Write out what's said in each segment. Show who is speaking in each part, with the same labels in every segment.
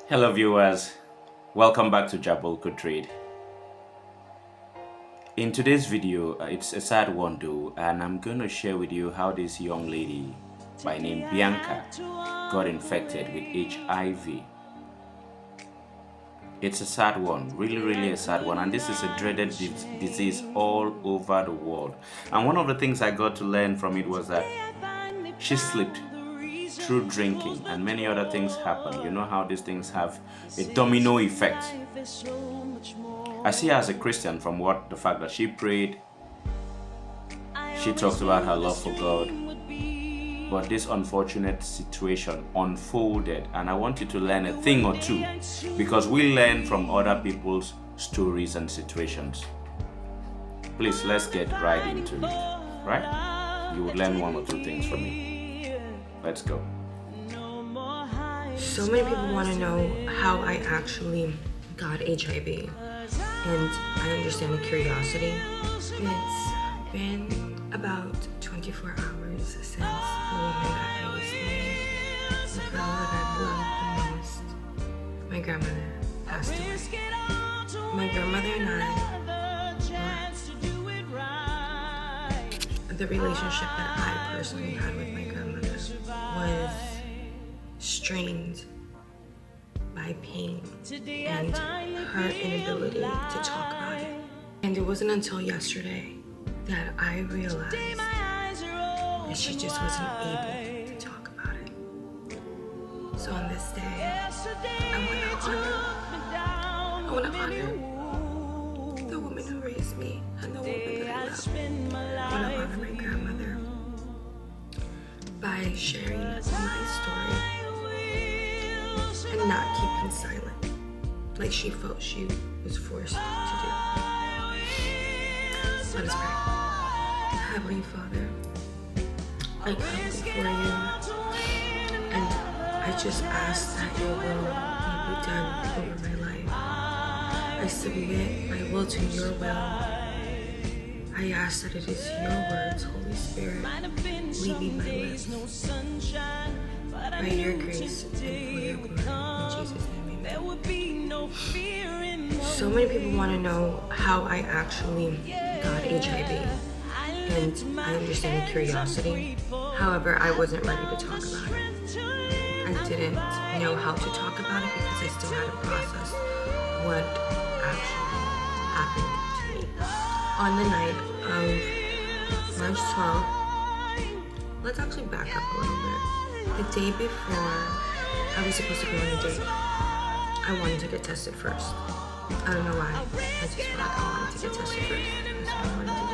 Speaker 1: Hello viewers, welcome back to JABOLKO Trade. In today's video, it's a sad one though, and I'm going to share with you how this young lady by name Bianca got infected with HIV. It's a sad one, really a sad one, and this is a dreaded disease all over the world. And one of the things I got to learn from it was that she slipped through drinking and many other things happen. You know how these things have a domino effect. I see her as a Christian from the fact that she prayed, she talked about her love for God, but this unfortunate situation unfolded, and I want you to learn a thing or two because we learn from other people's stories and situations. Please, let's get right into it, right? You will learn one or two things from me. Let's go.
Speaker 2: So many people want to know how I actually got HIV, and I understand the curiosity. It's been about 24 hours since the woman that raised me, the girl that I've loved the most, my grandmother, passed away. My grandmother and the relationship that I personally had with my grandmother was strained by pain and her inability to talk about it. And it wasn't until yesterday that I realized that she just wasn't able to talk about it. So on this day, I want to honor the woman who raised me and the woman that I love. I want to honor my grandmother by sharing my story and not keeping silent like she felt she was forced to do. Let us pray. Heavenly Father, I come before you and I just ask that your will may be done over my life. I submit my will to your will. I ask that it is your words, Holy Spirit, leaving my lips. By your grace and for your glory. In Jesus' name, amen. So many people want to know how I actually got HIV, and I understand the curiosity. However, I wasn't ready to talk about it. I didn't know how to talk about it because I still had to process what actually happened to me. On the night of March 12th, let's actually back up a little bit. The day before I was supposed to go on a date, I wanted to get tested first. I don't know why. I just felt like I wanted to get tested first. That's what I wanted to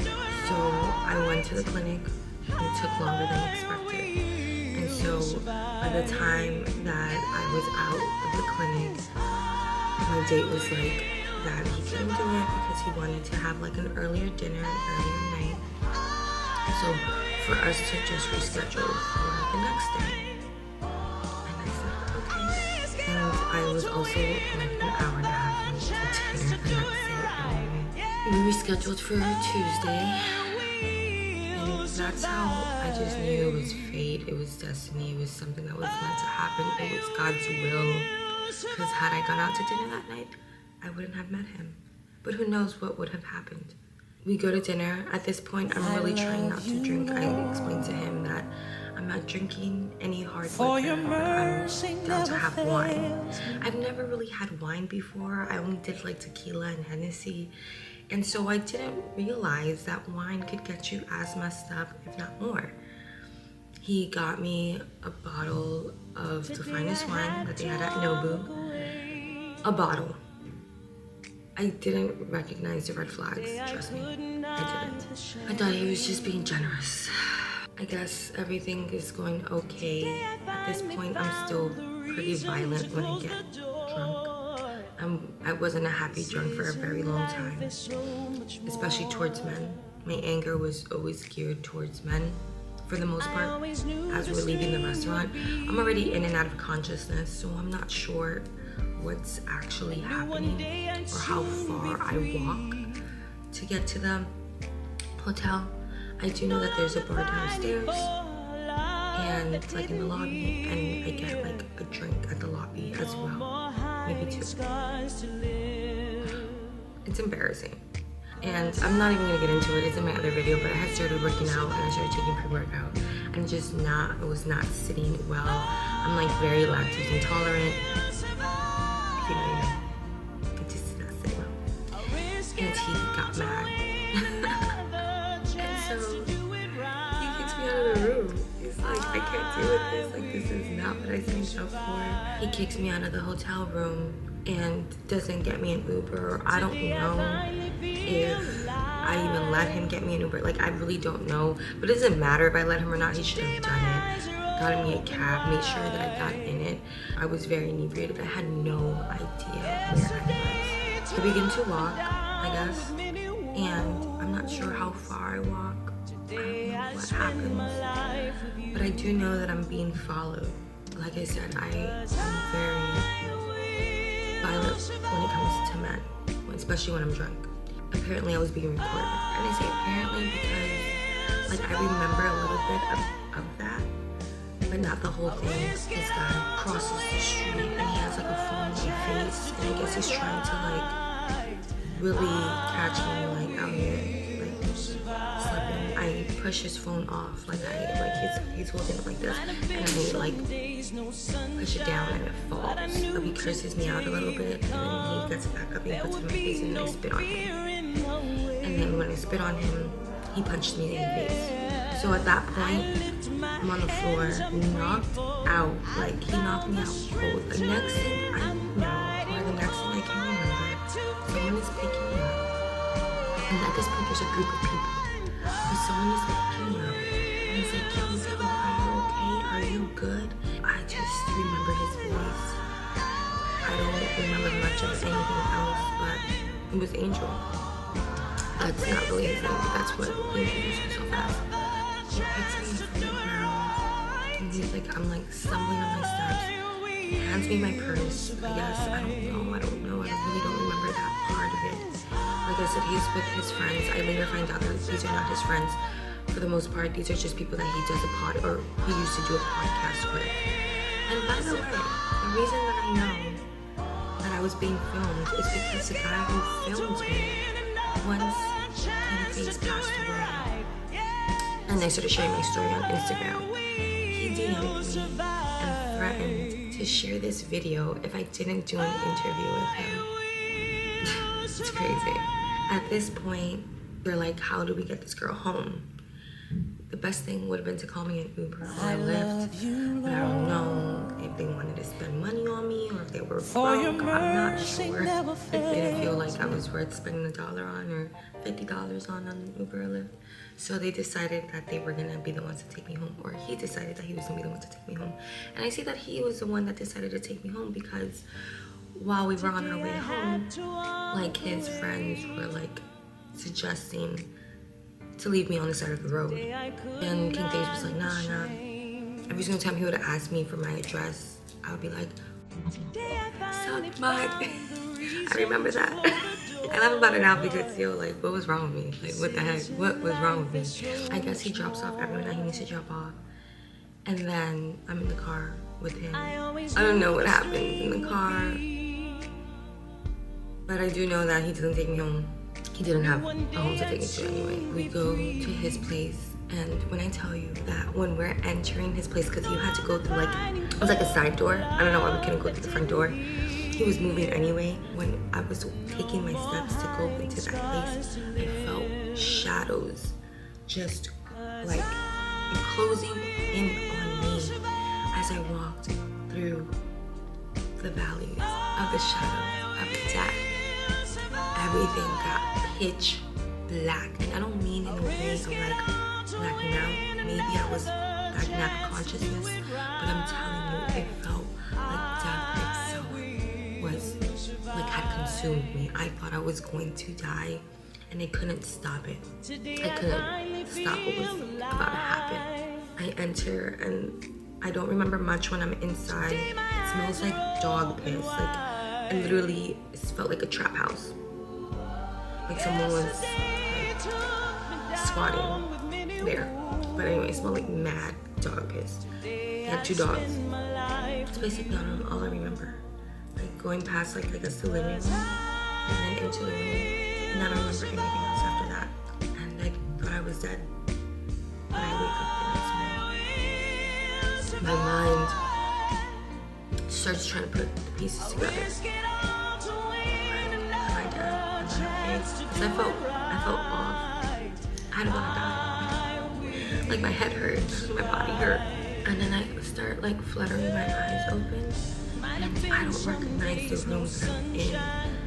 Speaker 2: do. So I went to the clinic. It took longer than expected. And so by the time that I was out of the clinic, my date was like that he couldn't do it because he wanted to have like an earlier dinner, an earlier night. So for us to just reschedule for the next day. And I said, okay. And I was also like an hour and a half late to dinner the next day. We rescheduled for Tuesday. And that's how I just knew it was fate, it was destiny, it was something that was meant to happen. It was God's will. Because had I gone out to dinner that night, I wouldn't have met him. But who knows what would have happened. We go to dinner. At this point, I'm really trying not to drink. I explained to him that I'm not drinking any hard liquor, but I'm down to have wine. I've never really had wine before. I only did like tequila and Hennessy. And so I didn't realize that wine could get you as messed up, if not more. He got me a bottle of the finest wine that they had at Nobu. A bottle. I didn't recognize the red flags, trust me, I didn't. I thought he was just being generous. I guess everything is going okay. At this point, I'm still pretty violent when I get drunk. I wasn't a happy drunk for a very long time, especially towards men. My anger was always geared towards men, for the most part. As we're leaving the restaurant, I'm already in and out of consciousness, so I'm not sure what's actually happening or how far I walk to get to the hotel. I do know that there's a bar downstairs and like in the lobby, and I get like a drink at the maybe 2. It's embarrassing. And I'm not even gonna get into it. It's in my other video, but I had started working out and I started taking pre-workout, and it was not sitting well. I'm like very lactose intolerant. If you know, you know. It just did not sit well. And he got mad. And so he kicks me out of the room. He's like, I can't deal with this. Like, this is not what I signed up for. He kicks me out of the hotel room and doesn't get me an Uber. I don't know if I even let him get me an Uber. Like, I really don't know. But it doesn't matter if I let him or not. He should have done it. Got me a cab, made sure that I got in it. I was very inebriated. I had no idea where I was. I began to walk, I guess, and I'm not sure how far I walk. I don't know what happens, but I do know that I'm being followed. Like I said, I am very violent when it comes to men, especially when I'm drunk. Apparently I was being recorded. And I say apparently because, like, I remember a little bit of that, but not the whole thing. This guy crosses the street and he has like a phone in my face, and I guess he's trying to like really catch me like out here, like slipping. I push his phone off, like he's holding it like this, and I like push it down and it falls. So he curses me out a little bit, and then he gets back up and he puts it in my face, and then I spit on him. And then when I spit on him, he punched me in the face. So at that point, I'm on the floor, knocked out. Like, he knocked me out cold. The next thing I know, or the next thing I can remember, someone is picking me up. And at this point, there's a group of people. But someone is picking me up. And he's like, yo, are you okay? Are you good? I just remember his voice. I don't remember much of anything else, but it was Angel. That's not really his name, but that's what he introduced himself as. He picks me up from the ground, and he's like, I'm like stumbling on my steps. He hands me my purse, I guess. I don't know. I really don't remember that part of it. Like I said, he's with his friends. I later find out that these are not his friends. For the most part, these are just people that he does or he used to do a podcast with. And by the way, the reason that I know that I was being filmed is because the guy who filmed me, once Kennedy's passed away, and I started sharing my story on Instagram, he DM'd me and threatened to share this video if I didn't do an interview with him. It's crazy. At this point, they're like, how do we get this girl home? The best thing would have been to call me an Uber or a Lyft, but I don't know if they wanted to spend money on me or if they were broke. I'm not sure. If they didn't feel like I was worth spending $1 on or $50 on an Uber or Lyft. So they decided that they were gonna be the ones to take me home, or he decided that he was gonna be the one to take me home. And I see that he was the one that decided to take me home because while we were on our way home, like, his friends were like suggesting to leave me on the side of the road. And King Phase was like, nah. Every single time he would ask me for my address, I would be like, suck my. I remember that. I laugh about it now because, yo, like, what was wrong with me? Like, what the heck? What was wrong with me? I guess he drops off everyone that he needs to drop off. And then I'm in the car with him. I don't know what happened in the car, but I do know that he doesn't take me home. He didn't have a home to take me to anyway. We go to his place, and when I tell you that when we're entering his place, because you had to go through, like, it was like a side door. I don't know why we couldn't go through the front door. He was moving anyway. When I was taking my steps to go into that place, I felt shadows just like closing in on me as I walked through the valleys of the shadow of death. Everything got pitch black, and I don't mean in a way of like blacking out. Maybe I was backing out of consciousness, but I'm telling you, it felt like death itself was like had consumed me. I thought I was going to die, and I couldn't stop it. I couldn't stop what was about to happen. I enter, and I don't remember much when I'm inside. It smells like dog piss. Like, it literally felt like a trap house. Like someone was like squatting there. But anyway, it smelled like mad dog piss. He had 2 dogs. That's basically all I remember. like going past like I guess the living room and then into the room, and I don't remember anything else after that. And I thought I was dead, but I wake up the next morning. My mind starts trying to put the pieces together. Am I dead? Am I okay? Because I felt off. I had about to die. Like my head hurt, my body hurt. And then I start like fluttering my eyes open. And I don't recognize the room that I'm in.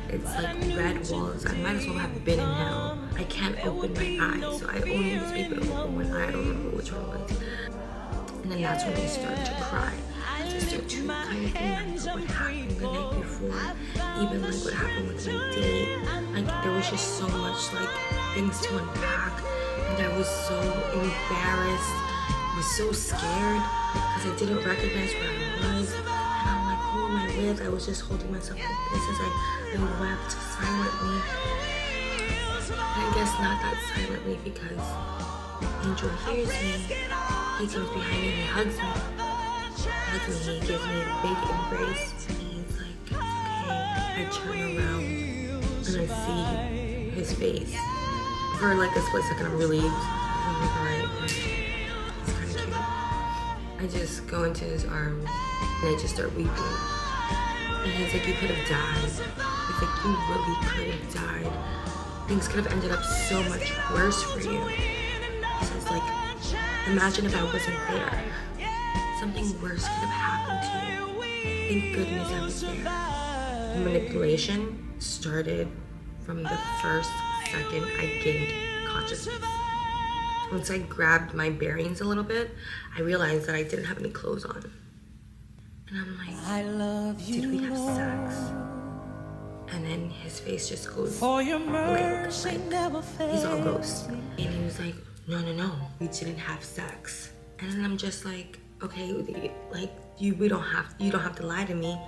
Speaker 2: It's like red walls. I might as well have been in hell. I can't open my eyes, so I only was able to open one eye. I don't remember which one it was. And then that's when I started to cry. I started to kind of remember what happened the night before, even like what happened with my date. Like there was just so much like things to unpack, and I was so embarrassed. I was so scared because I didn't recognize where I was. And I'm like, who am I with? I was just holding myself like this as I wept silently. And I guess not that silently because Angel hears me. He comes behind me and he hugs me. He gives me a big embrace. And he's like, it's okay. I turn around and I see his face. For like a split second, I'm relieved. I'm like, alright, he's kind of cute. I just go into his arms and I just start weeping. And he's like, you could have died. He's like, you really could have died. Things could have ended up so much worse for you. He says, like, imagine if I wasn't there. Something worse could have happened to you. Thank goodness I was there. The manipulation started from the first second I gained consciousness. Once I grabbed my bearings a little bit, I realized that I didn't have any clothes on. And I'm like, did we have sex? And then his face just goes blank, like he's all ghost. And he was like, no, we didn't have sex. And then I'm just like, okay, like you don't have to lie to me.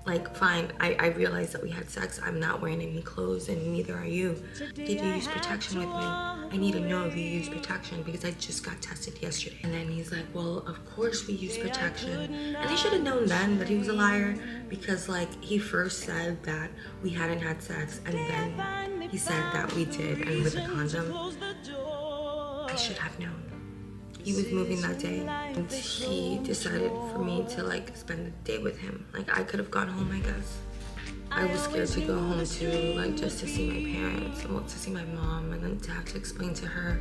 Speaker 2: Like, fine, I realized that we had sex. I'm not wearing any clothes and neither are you. Did you use protection with me? I need to know if you used protection because I just got tested yesterday. And then he's like, well, of course we use protection. And I should have known then that he was a liar because like he first said that we hadn't had sex and then he said that we did and with a condom. I should have known. He was moving that day and he decided for me to like spend the day with him. Like I could have gone home, I guess. I was scared to go home too, like just to see my parents and to see my mom and then to have to explain to her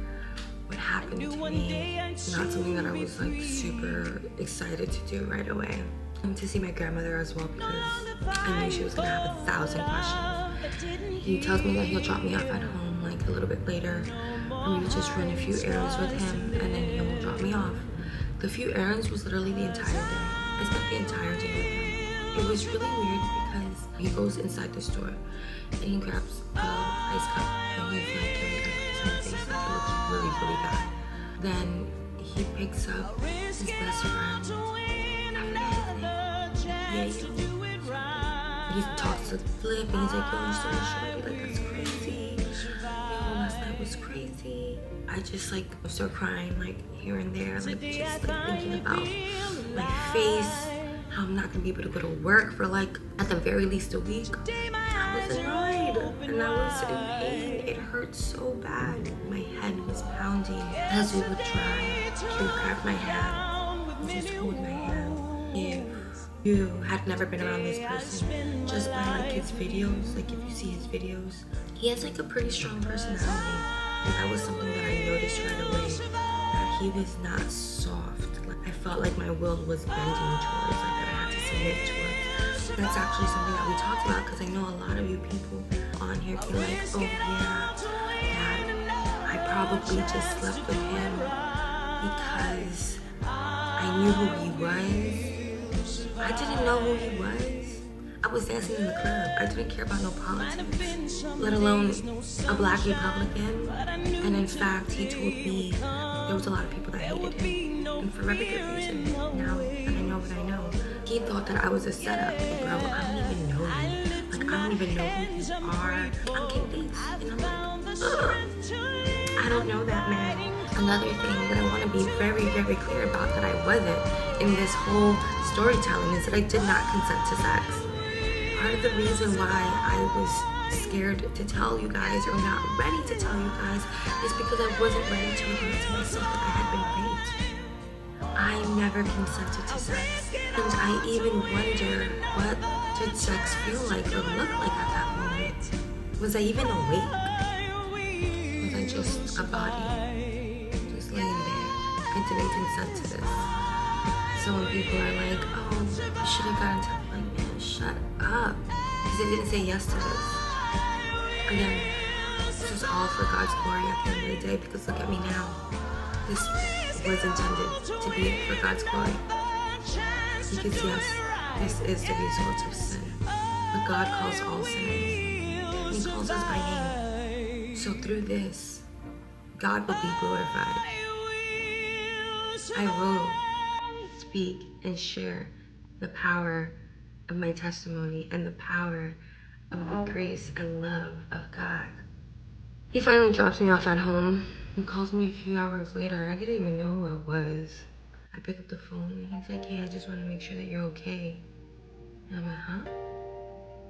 Speaker 2: what happened to me. Not something that I was like super excited to do right away. And to see my grandmother as well because I knew she was gonna have 1,000 questions. He tells me that he'll drop me off at home like a little bit later. For me to just run a few errands with him and then he will drop me off. The few errands was literally the entire day. I spent the entire day with him. It was really weird because he goes inside the store and he grabs an ice cup and he's like, can we cut my face? Like it looks really, really bad. Then he picks up his best friend. He talks to Flip and he's like, yo, you're so shorty, like that's crazy. Last night was crazy. I just like start crying like here and there, like just like thinking about my face, how I'm not gonna be able to go to work for like at the very least a week. I was annoyed and I was in pain. It hurt so bad. My head was pounding. As we would drive, he would grab my hand and just hold my hand. If you had never been around this person, just by like his videos, like if you see his videos, he has like a pretty strong personality. And that was something that I noticed right away, that he was not soft. Like, I felt like my will was bending towards, like that I had to submit towards. That's actually something that we talked about because I know a lot of you people on here feel like, oh yeah, that I probably just slept with him because I knew who he was. I didn't know who he was. I was dancing in the club. I didn't care about no politics, let alone a black Republican. And in fact, he told me there was a lot of people that hated him. And for very good reason. Now that I know what I know. He thought that I was a setup. Bro, I don't even know you. Like, I don't even know who you are. I'm King Bates. And I'm like, ugh. I don't know that man. Another thing that I want to be very, very clear about that I wasn't in this whole storytelling is that I did not consent to sex. part of the reason why I was scared to tell you guys or not ready to tell you guys is because I wasn't ready to admit to myself that I had been raped. I never consented to sex. And I even wonder, what did sex feel like or look like at that moment? Was I even awake? Was I just a body? Just laying there? I didn't consent to this. So when people are like, oh, you should have gotten to, like, man, shut up. Because I didn't say yes to this. Again, this is all for God's glory at the end of the day, because look at me now. This was intended to be for God's glory. Because yes, this is the result of sin. But God calls all sinners. He calls us by name. So through this, God will be glorified. I will speak and share the power of my testimony and the power of the grace and love of God. He finally drops me off at home and calls me a few hours later. I didn't even know who it was. I pick up the phone and he's like, hey, I just want to make sure that you're okay. And I'm like, huh?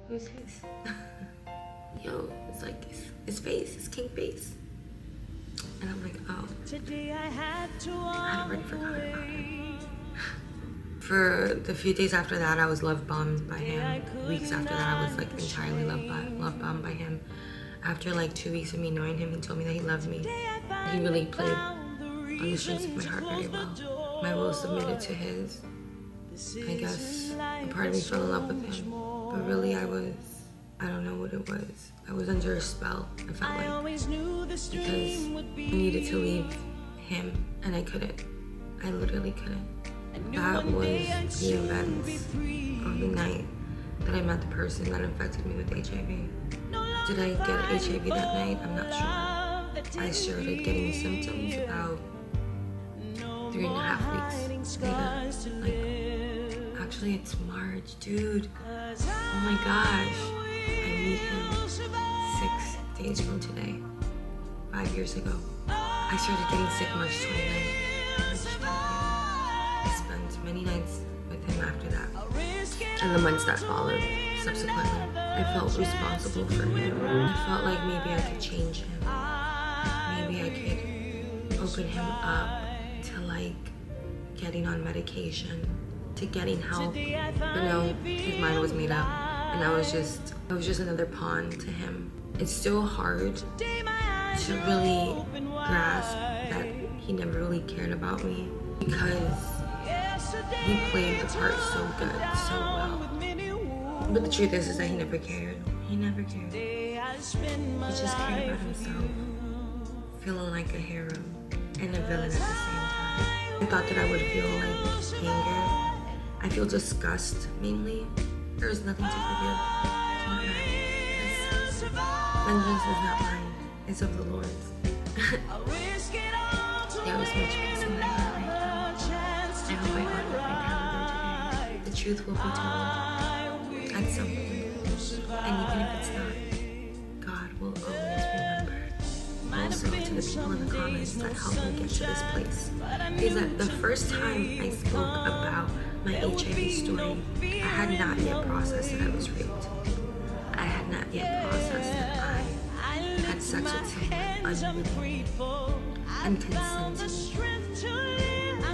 Speaker 2: Who's this? Yo, it's like his face, his king face. And I'm like, oh, I had already forgotten about him. For the few days after that, I was love bombed by him. Weeks after that, I was like entirely love bombed by him. After like 2 weeks of me knowing him, he told me that he loved me. He really played on the strings of my heart very well. My will submitted to his. I guess a part of me fell in love with him. But really I don't know what it was. I was under a spell, I felt like. Because I needed to leave him and I couldn't. I literally couldn't. That was the events of the night that I met the person that infected me with HIV. Did I get HIV that night? I'm not sure. I started getting symptoms about 3.5 weeks later. Like, actually it's March, dude. Oh my gosh. I meet him 6 days from today, 5 years ago. I started getting sick March 29th. I spent many nights with him after that. And the months that followed, subsequently, I felt responsible for him. I felt like maybe I could change him. Maybe I could open him up to like getting on medication, to getting help. But no, his mind was made up. And I was just another pawn to him. It's still hard to really grasp that he never really cared about me, because he played the part so good, so well. But the truth is that he never cared. He never cared. He just cared about himself, feeling like a hero and a villain at the same time. I thought that I would feel like anger. I feel disgust mainly. There is nothing to forgive. It's not mine. Vengeance is not mine. It's of the Lord's. There is much peace in my heart right now. I hope I honor my calendar today. The truth will be told at some point. And even if it's not, God will always remember. Also to the people in the comments that helped me get to this place, is that the first time I spoke about my HIV story, I had not yet processed that I was raped. I had not yet processed that I had sex with someone unwillingly and consented the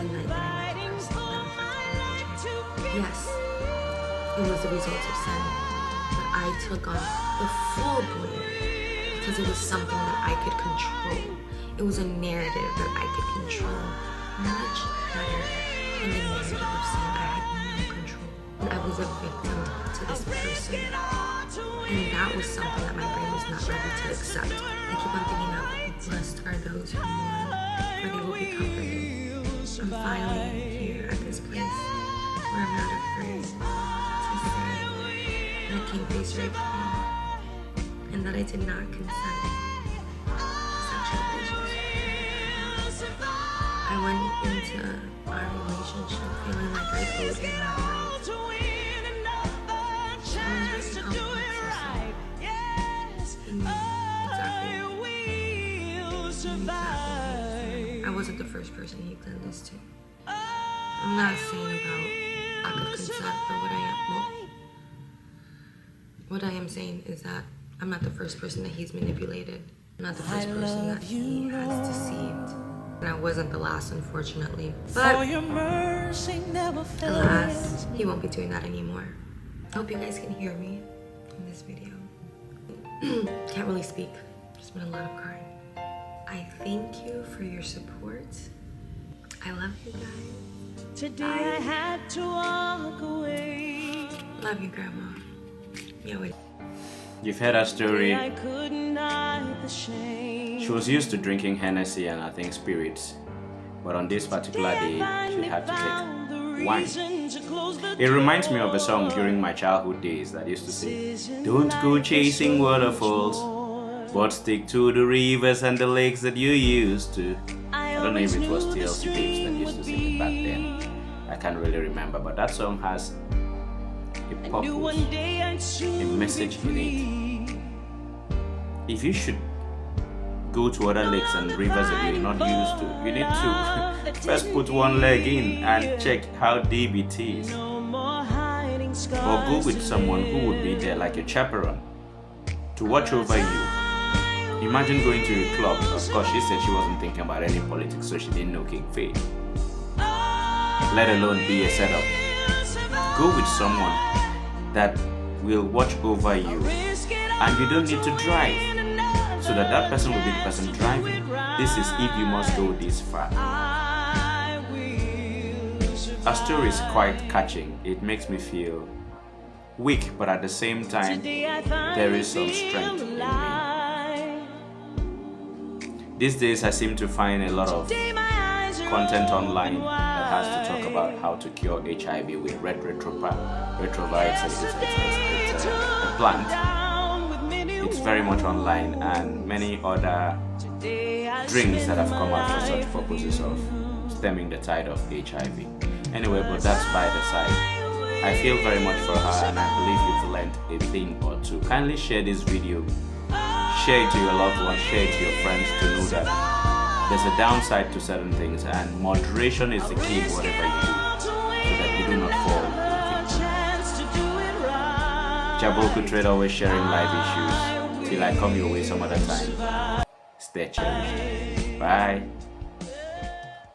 Speaker 2: night that I met the person that infected me with HIV. Yes, it was the result of sin, but I took on the full blame because it was something that I could control. It was a narrative that I could control much better than the narrative of sin. I had no control. And I was a victim to this person. And that was something that my brain was not ready to accept. I keep on thinking of, blessed are those who mourn, for they will be comforted. I'm finally here at this place where I'm not afraid to say that King Face raped me and that I did not consent to sexual relations. I went into our relationship feeling like I owed him my life. I was very complex herself. He knew exactly. I wasn't the first person he done this to. I'm not saying about lack of consent or what I am. Well, What I am saying is that I'm not the first person that he's manipulated. I'm not the first person that he has deceived. And I wasn't the last, unfortunately. But alas, he won't be doing that anymore. I hope you guys can hear me in this video. Can't really speak. Just been a lot of crying. I thank you for your support. I love you guys.
Speaker 3: Today I had to walk away.
Speaker 2: Love you, Grandma. Yeah, wait.
Speaker 1: You've heard her story.
Speaker 3: I couldn't hide the shame.
Speaker 1: She was used to drinking Hennessy and I think spirits, but on this particular day she had to take wine. It reminds me of a song during my childhood days that used to say, "Don't go chasing waterfalls, but stick to the rivers and the lakes that you used to." I don't know if it was TLC Babes that used to sing it back then. I can't really remember, but that song has a purpose, a message in it. If you should go to other lakes and rivers that you're not used to, you need to first put one leg in and check how deep it is. Or go with someone who would be there like a chaperone to watch over you. Imagine going to a club. Of course, she said she wasn't thinking about any politics, so she didn't know King Faye. Let alone be a setup. Go with someone that will watch over you, and you don't need to drive, so that person will be the person driving. This is if you must go this far. Our story is quite catching. It makes me feel weak, but at the same time, there is some strength in me. These days, I seem to find a lot of content online that has to talk about how to cure HIV with retrovirus. It's a plant. It's very much online, and many other drinks that have come out for such purposes of stemming the tide of HIV. Anyway, but that's by the side. I feel very much for her, and I believe you've learned a thing or two. Kindly share this video. Share it to your loved ones, share it to your friends to know that there's a downside to certain things, and moderation is the key in whatever you do, so that you do not fall victim. Jabolko Trade, always sharing life issues. Till I come your way some other time. Stay cherished. Bye.